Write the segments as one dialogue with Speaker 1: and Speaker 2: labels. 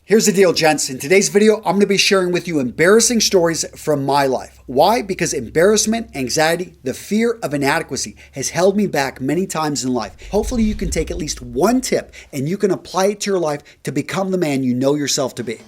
Speaker 1: Here's the deal, gents. In today's video, I'm going to be sharing with you embarrassing stories from my life. Why? Because embarrassment, anxiety, the fear of inadequacy has held me back many times in life. Hopefully you can take at least one tip and you can apply it to your life to become the man you know yourself to be.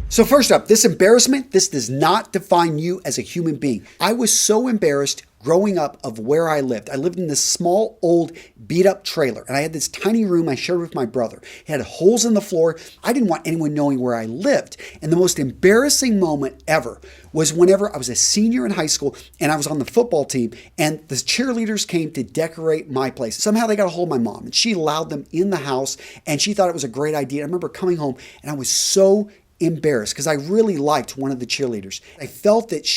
Speaker 1: So first up, this embarrassment, this does not define you as a human being. I was so embarrassed growing up of where I lived. I lived in this small, old, beat-up trailer, and I had this tiny room I shared with my brother. It had holes in the floor. I didn't want anyone knowing where I lived. And the most embarrassing moment ever was whenever I was a senior in high school and I was on the football team and the cheerleaders came to decorate my place. Somehow they got a hold of my mom and she allowed them in the house and she thought it was a great idea. I remember coming home and I was so embarrassed because I really liked one of the cheerleaders. I felt that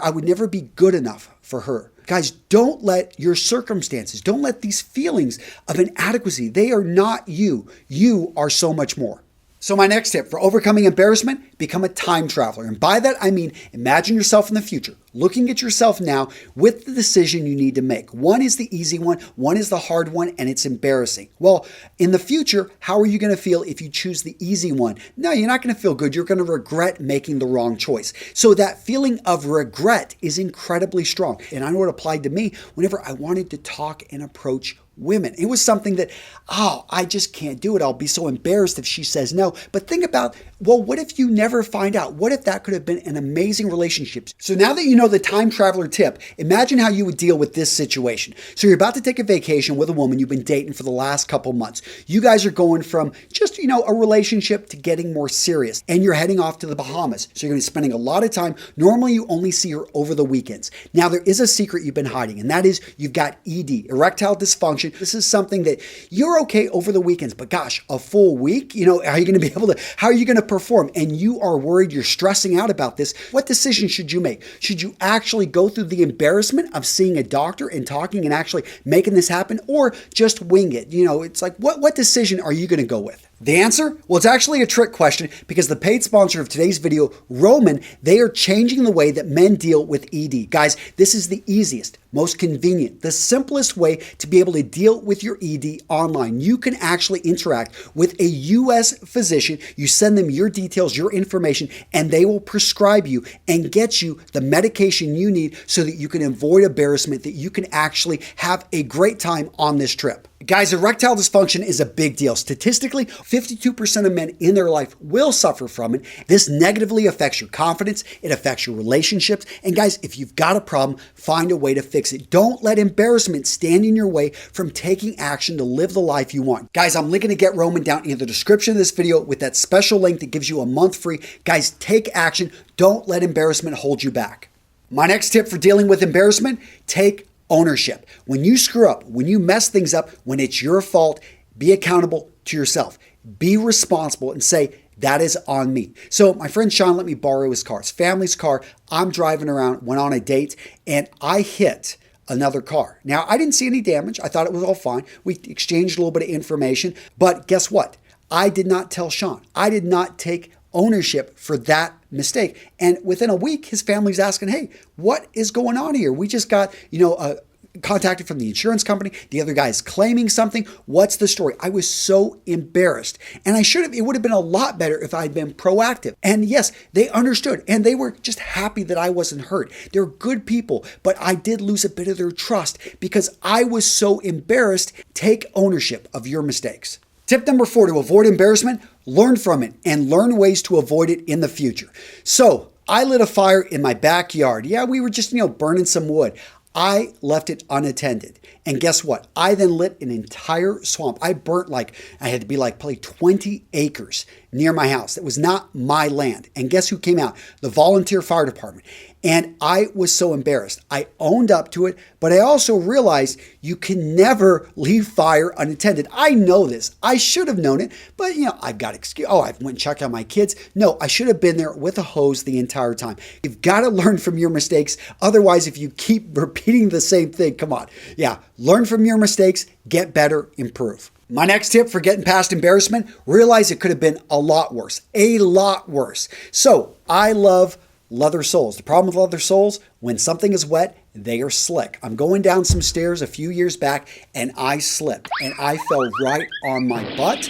Speaker 1: I would never be good enough for her. Guys, don't let your circumstances, don't let these feelings of inadequacy, they are not you. You are so much more. So my next tip for overcoming embarrassment, become a time traveler. And by that, I mean, imagine yourself in the future, looking at yourself now with the decision you need to make. One is the easy one is the hard one, and it's embarrassing. Well, in the future, how are you going to feel if you choose the easy one? No, you're not going to feel good. You're going to regret making the wrong choice. So that feeling of regret is incredibly strong. And I know it applied to me whenever I wanted to talk and approach women. It was something that, I just can't do it. I'll be so embarrassed if she says no. But think about, well, what if you never find out? What if that could have been an amazing relationship? So now that you know the time traveler tip, imagine how you would deal with this situation. So you're about to take a vacation with a woman you've been dating for the last couple months. You guys are going from just, a relationship to getting more serious. And you're heading off to the Bahamas. So you're going to be spending a lot of time. Normally you only see her over the weekends. Now there is a secret you've been hiding, and that is you've got ED, erectile dysfunction. This is something that you're okay over the weekends, but gosh, a full week, how are you going to perform? And you are worried, you're stressing out about this. What decision should you make? Should you actually go through the embarrassment of seeing a doctor and talking and actually making this happen, or just wing it? It's like, what decision are you going to go with? The answer? Well, it's actually a trick question because the paid sponsor of today's video, Roman, they are changing the way that men deal with ED. Guys, this is the easiest, most convenient, the simplest way to be able to deal with your ED online. You can actually interact with a US physician. You send them your details, your information, and they will prescribe you and get you the medication you need so that you can avoid embarrassment, that you can actually have a great time on this trip. Guys, erectile dysfunction is a big deal. Statistically, 52% of men in their life will suffer from it. This negatively affects your confidence. It affects your relationships. And guys, if you've got a problem, find a way to fix it. Don't let embarrassment stand in your way from taking action to live the life you want. Guys, I'm linking to Get Roman down in the description of this video with that special link that gives you a month free. Guys, take action. Don't let embarrassment hold you back. My next tip for dealing with embarrassment, take ownership. When you screw up, when you mess things up, when it's your fault, be accountable to yourself. Be responsible and say, that is on me. So my friend Sean let me borrow his car, his family's car. I'm driving around, went on a date, and I hit another car. Now, I didn't see any damage. I thought it was all fine. We exchanged a little bit of information, but guess what? I did not tell Sean. I did not take ownership for that mistake. And within a week, his family's asking, hey, what is going on here? We just got, contacted from the insurance company. The other guy is claiming something. What's the story? I was so embarrassed. And it would have been a lot better if I'd been proactive. And yes, they understood and they were just happy that I wasn't hurt. They're good people, but I did lose a bit of their trust because I was so embarrassed. Take ownership of your mistakes. Tip number 4, to avoid embarrassment, learn from it and learn ways to avoid it in the future. So I lit a fire in my backyard. Yeah, we were just, burning some wood. I left it unattended. And guess what? I then lit an entire swamp. I burnt I had to be probably 20 acres near my house. That was not my land. And guess who came out? The volunteer fire department. And I was so embarrassed. I owned up to it, but I also realized you can never leave fire unattended. I know this. I should have known it, but I've got excuse. I went and checked on my kids. No, I should have been there with a hose the entire time. You've got to learn from your mistakes. Otherwise, if you keep repeating the same thing, come on. Yeah, learn from your mistakes, get better, improve. My next tip for getting past embarrassment, realize it could have been a lot worse. A lot worse. So I love leather soles. The problem with leather soles, when something is wet, they are slick. I'm going down some stairs a few years back and I slipped and I fell right on my butt.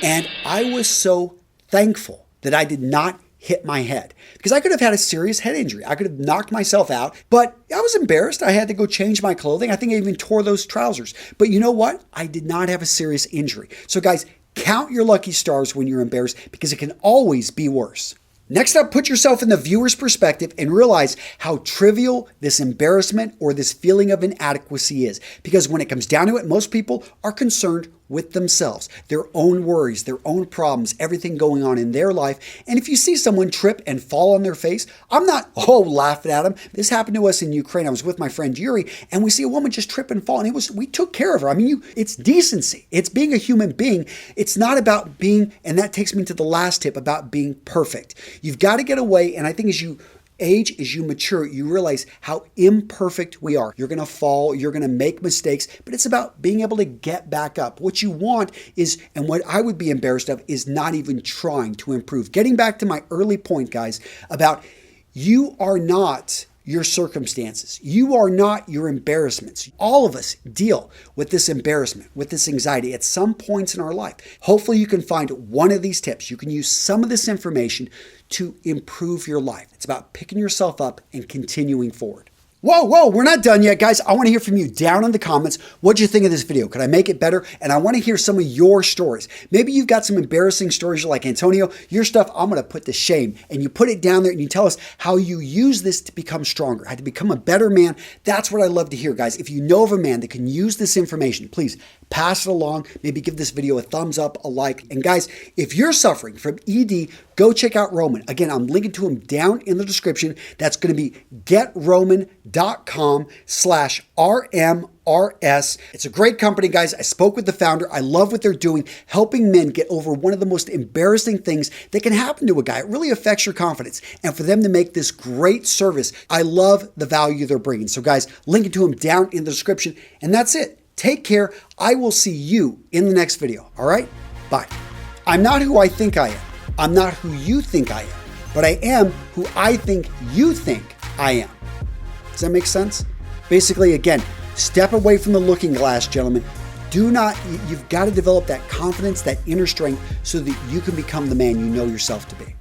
Speaker 1: And I was so thankful that I did not hit my head because I could have had a serious head injury. I could have knocked myself out, but I was embarrassed. I had to go change my clothing. I think I even tore those trousers. But you know what? I did not have a serious injury. So guys, count your lucky stars when you're embarrassed because it can always be worse. Next up, put yourself in the viewer's perspective and realize how trivial this embarrassment or this feeling of inadequacy is. Because when it comes down to it, most people are concerned with themselves, their own worries, their own problems, everything going on in their life. And if you see someone trip and fall on their face, I'm not, laughing at them. This happened to us in Ukraine. I was with my friend Yuri and we see a woman just trip and fall and we took care of her. I mean, it's decency. It's being a human being. It's not about being, and that takes me to the last tip about being perfect. You've got to get away. And I think as you age, as you mature, you realize how imperfect we are. You're going to fall, you're going to make mistakes, but it's about being able to get back up. What you want is, and what I would be embarrassed of, is not even trying to improve. Getting back to my early point, guys, about you are not your circumstances. You are not your embarrassments. All of us deal with this embarrassment, with this anxiety at some points in our life. Hopefully you can find one of these tips. You can use some of this information to improve your life. It's about picking yourself up and continuing forward. Whoa, we're not done yet, guys. I want to hear from you down in the comments. What'd you think of this video? Could I make it better? And I want to hear some of your stories. Maybe you've got some embarrassing stories. You're like, Antonio, your stuff I'm going to put to shame. And you put it down there and you tell us how you use this to become stronger, how to become a better man. That's what I love to hear, guys. If you know of a man that can use this information, please pass it along. Maybe give this video a thumbs up, a like. And guys, if you're suffering from ED, go check out Roman. Again, I'm linking to him down in the description. That's going to be getroman.com/RMRS. It's a great company, guys. I spoke with the founder. I love what they're doing, helping men get over one of the most embarrassing things that can happen to a guy. It really affects your confidence. And for them to make this great service, I love the value they're bringing. So guys, linking to him down in the description. And that's it. Take care. I will see you in the next video. All right? Bye. I'm not who I think I am. I'm not who you think I am, but I am who I think you think I am. Does that make sense? Basically, again, step away from the looking glass, gentlemen. You've got to develop that confidence, that inner strength so that you can become the man you know yourself to be.